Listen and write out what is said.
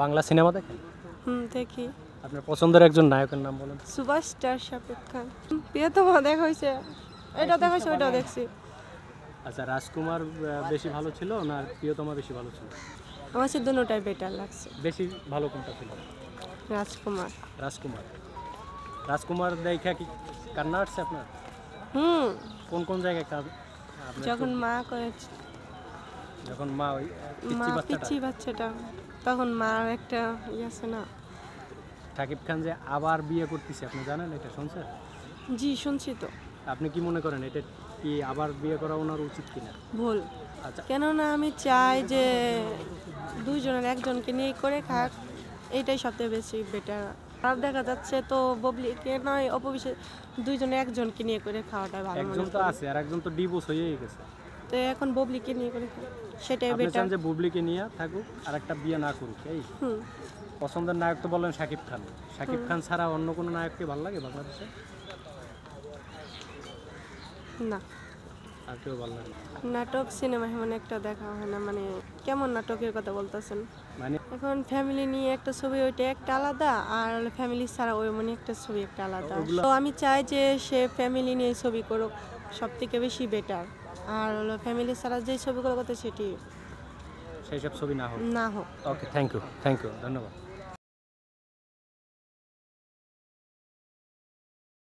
Bangla cinema দেখেন? দেখি। আপনার পছন্দের একজন নায়কের নাম বলেন। সুপারস্টার শাকিব খান। প্রিয়তমা দেখা হয়েছে, এটা দেখা হয়েছে, ওইটাও দেখছি। আচ্ছা, রাজকুমার বেশি ভালো ছিল না প্রিয়তমা বেশি ভালো ছিল? আমার কাছে দুটোটাই বেটার লাগছে। বেশি ভালো কোনটা ছিল? রাজকুমার। রাজকুমার। রাজকুমার দেখা কি কান্না আসছে আপনার? হুম কোন কোন জায়গায় যখন মা করে, যখন মা ওই মা পিচ্চি পিচ্ছি বাচ্চাটা, তখন মার একটা আছে না। শাকিব খান যে আবার বিয়ে করতেছে, আপনি জানেন এটা? শুনছেন? জি শুনছি তো। আপনি কি মনে করেন এটা কি আবার বিয়ে করা ওনার উচিত কিনা? ভুল। আচ্ছা, কেননা আমি চাই যে দুইজনের একজনকে নিয়ে করে খাক, এইটাই সবথেকে বেশি বেটার। আর দেখা যাচ্ছে তো ববলিকে নয় অপবিশ্বাস, দুইজনে একজনকে নিয়ে করে খাওয়াটা ভালো মনে একজন তো করি। আছে আর একজন তো ডিভোর্স হয়েই গেছে। তো এখন ববলিকে নিয়ে করে খাক, সেটাই আপনি বেটার। চান যে বুবলিকে নিয়ে থাকুক আর একটা বিয়ে না করুক, এই? হুম পছন্দের নায়ক তো বললেন শাকিব খান। শাকিব খান ছাড়া অন্য কোনো নায়ককে ভালো লাগে বাংলাদেশে? না, আর কেউ ভালো লাগে না? নাটক সিনেমা এমন একটা দেখা হয় না। মানে কেমন নাটকের কথা বলতেছেন? মানে এখন ফ্যামিলি নিয়ে একটা ছবি, ওইটা একটা আলাদা, আর ফ্যামিলি ছাড়া ওই মনে একটা ছবি একটা আলাদা। তো আমি চাই যে সে ফ্যামিলি নিয়ে ছবি করুক, সব থেকে বেশি বেটার। আর হলো ফ্যামিলি ছাড়া যে ছবিগুলো করতে সেটি সেই সব ছবি না হোক। না হোক। ওকে, থ্যাংক ইউ, ধন্যবাদ।